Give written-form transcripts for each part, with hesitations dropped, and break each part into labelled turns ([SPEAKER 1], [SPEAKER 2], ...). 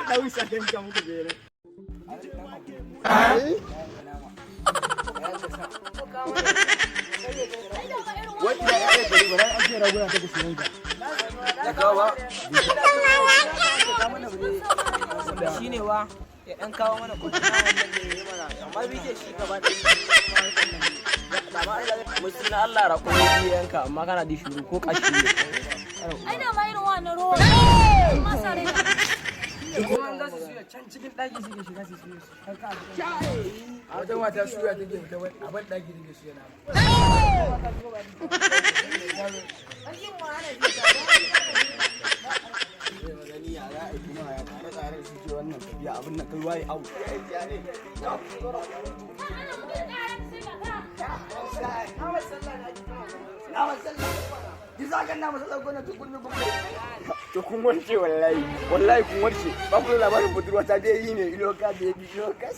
[SPEAKER 1] ɗau sakan ka muku jere. Wata ya yi kari ba an ce raguna ta kusa yanka. Ya kawo ba?
[SPEAKER 2] Shi ne wa ya ɗan kawo mana kudi na wannan da ya yi mana amma bai ce shi gaba da musu na Allah ra kuma yanka amma kana da shuru ko kashi ne.
[SPEAKER 3] Ai da mai ruwa na ruwa. Ma sare da.
[SPEAKER 2] Kuma an za su suya can cikin ɗaki suke shiga su suya su.
[SPEAKER 1] A wata mata suya take fita a ban ɗaki take suya na. Wannan tafiya abin nan kai waye au to kun warke wallahi kun warke ba ku labarin budurwa ta dai yi ne iloka da yabi ilokas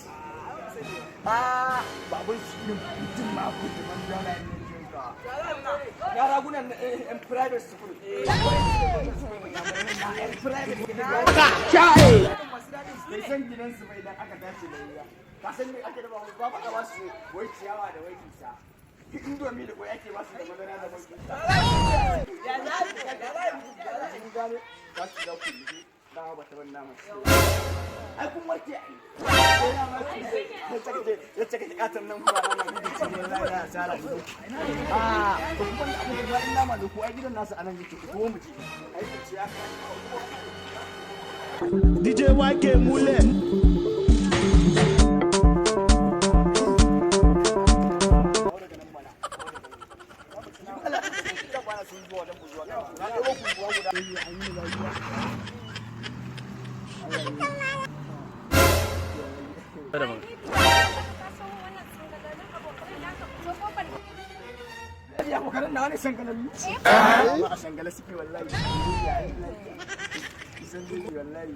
[SPEAKER 1] babun shi ne mutum ma ku da man dala ne ya ragunan en private school bai san gidansu bai dan aka tashi da ruwa ka san me ake da ba a ba su wai ciyawa da wai kisa indomi da kwai ake ba su da madara da wai kisa ya za ku gane ba su da ku yi dawa ba ta ban nama ai kun warke ai ya ce ka katon nan kuma na gudu cikin rana ya tsara su to kuma da abu da nama da ku ai gidan nasu anan yake ko mu ji ai ciya
[SPEAKER 4] DJ YK Mule.
[SPEAKER 1] Ya kokarin na wani sangalallu. Ba a sangala suke wallahi. Sun duki wallahi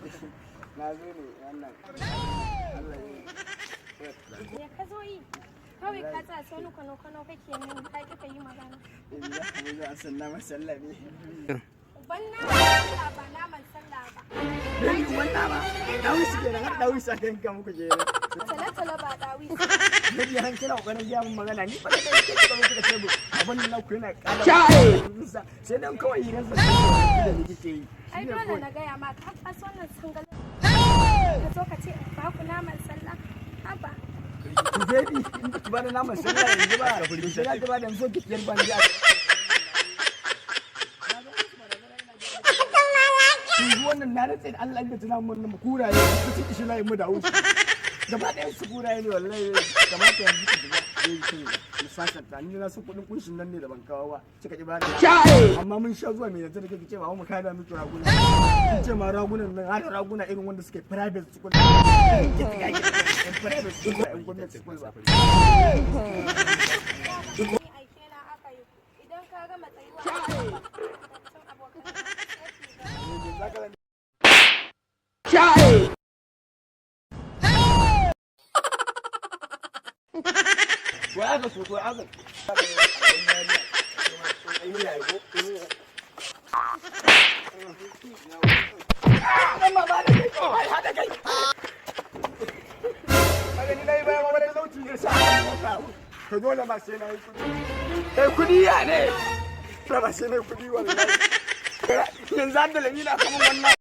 [SPEAKER 1] na zo ne wannan Allah
[SPEAKER 3] ya ka zo yi kawai ka ta so nuka kake min ka kika yi magana
[SPEAKER 1] ya kuma zo an sanna masalla ne
[SPEAKER 3] ban na sallah ba naman sallah ba
[SPEAKER 1] dai wannan ba dawi su kenan har dawi sa kan kan muku jere
[SPEAKER 3] tala ba dawi
[SPEAKER 1] ne ya han kira kokarin ga mun magana ni ba da kai kike ba kuka ce abin nan ku yana kala sai dan kawai yin sa da ni kike yi
[SPEAKER 3] ai dole na gaya ma ka faso wannan sangal ka zo ka ce ba ku naman sallah haba
[SPEAKER 1] ku baby in ki ba da naman sallah yanzu ba sai ya ba da so ki kiyar banja wannan na rantsa Allah da tana mun kuraye su ci shi layin mu da wuce gaba ɗaya su kuraye ne wallahi kamata yanzu ki shiga musasar ta ni na su kudin kunshin nan ne da ban kawo ba kika ki bani amma mun sha zuwa mai yanzu da kike cewa mu kada miki raguna kin ce ma ragunan nan har raguna irin wanda suke private school private school ɗin gwamnati school ba
[SPEAKER 3] idan ka ga matsayuwa
[SPEAKER 1] وهذا صوت وهذا dole ba sai na yi kudi ya ne ba sai na yi kudi wallahi yanzu da lamina kamar wannan